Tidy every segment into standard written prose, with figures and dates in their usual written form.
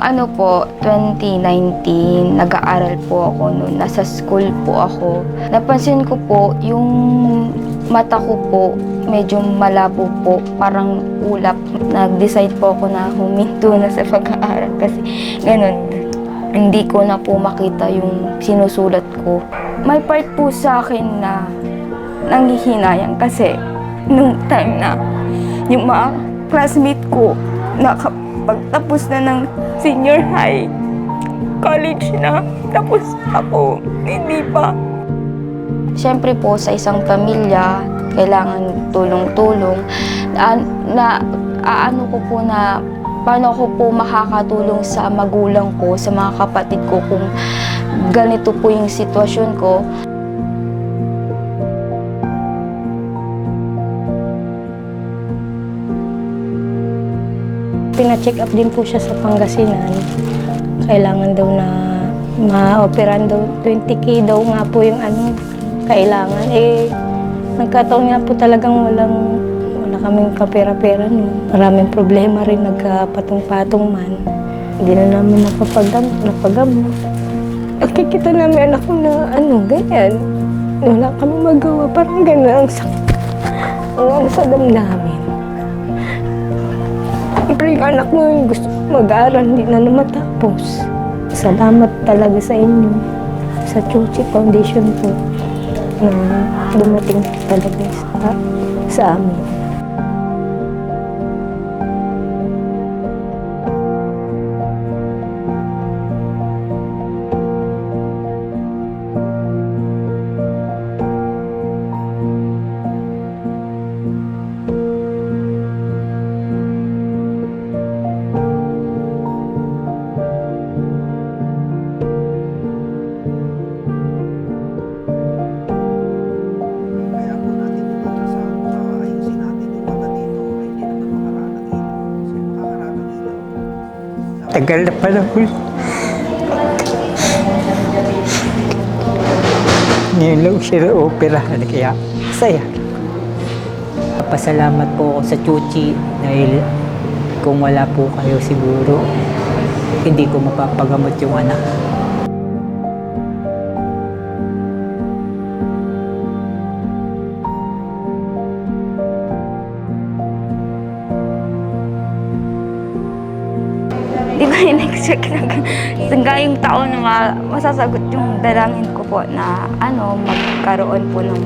ano po, 2019, nag-aaral po ako noon. Nasa school po ako. Napansin ko po, yung mata ko po, medyo malabo po, parang ulap. Nag-decide po ako na huminto na sa pag-aaral kasi ganun. Hindi ko na po makita yung sinusulat ko. May part po sa akin na nanghihinayang kasi nung time na yung mga classmate ko nakapagtapos na ng senior high, college na, tapos ako hindi pa. Siyempre po sa isang pamilya, kailangan tulong-tulong. Ano ko po na paano ko po makakatulong sa magulang ko, sa mga kapatid ko kung ganito po yung sitwasyon ko. Pina-check up din po siya sa Pangasinan. Kailangan daw na ma-operan daw. 20K daw nga po yung kailangan. Nagkataon nga po talagang wala kaming kapera-pera. No. Maraming problema rin, nagkapatong-patong man. Hindi na namin napagamot. Nakikita namin anak ko na ganyan. Wala kami magawa, parang ganyan ang sakit. Ang sa damdamin. Siyempre yung anak mo yung gusto mag-aaral, hindi na matapos. Salamat talaga sa inyo, sa Chuchi Foundation po, na dumating talaga sa amin. Tagal na panahon. Ngayon lang siya na-operahan, kaya saya. Pasalamat po ako sa Chuchi dahil kung wala po kayo siguro, hindi ko mapapagamot yung anak. Di ba in-expect na gayong taon na masasagot yung dalangin ko po na magkaroon po ng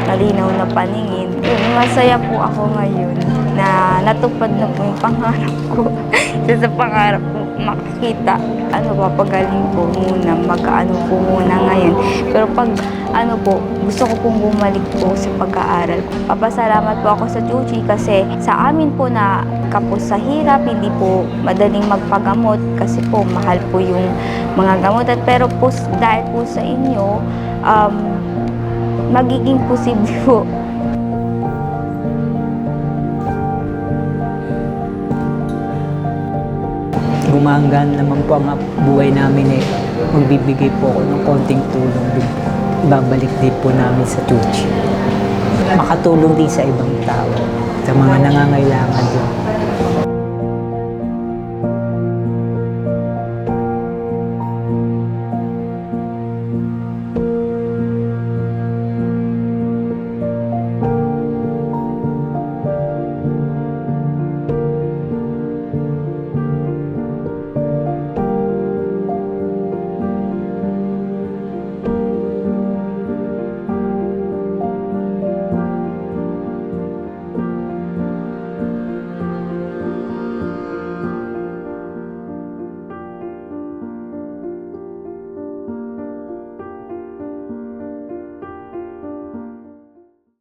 malinaw na paningin. Masaya po ako ngayon na natupad na po yung pangarap ko. Sa pangarap ko makikita, papagaling po muna, mag-ano po muna ngayon. Pero pag gusto ko pong bumalik po sa pag-aaral. Papasalamat po ako sa Chuchi kasi sa amin po na kapos sa hirap, hindi po madaling magpagamot kasi po mahal po yung mga gamot. Pero po dahil po sa inyo, magiging posible po. Gumanggan naman po ang buhay namin magbibigay po ako ng konting tulong din. Ibabalik din po namin sa Chuchi. Makatulong din sa ibang tao, sa mga nangangailangan din.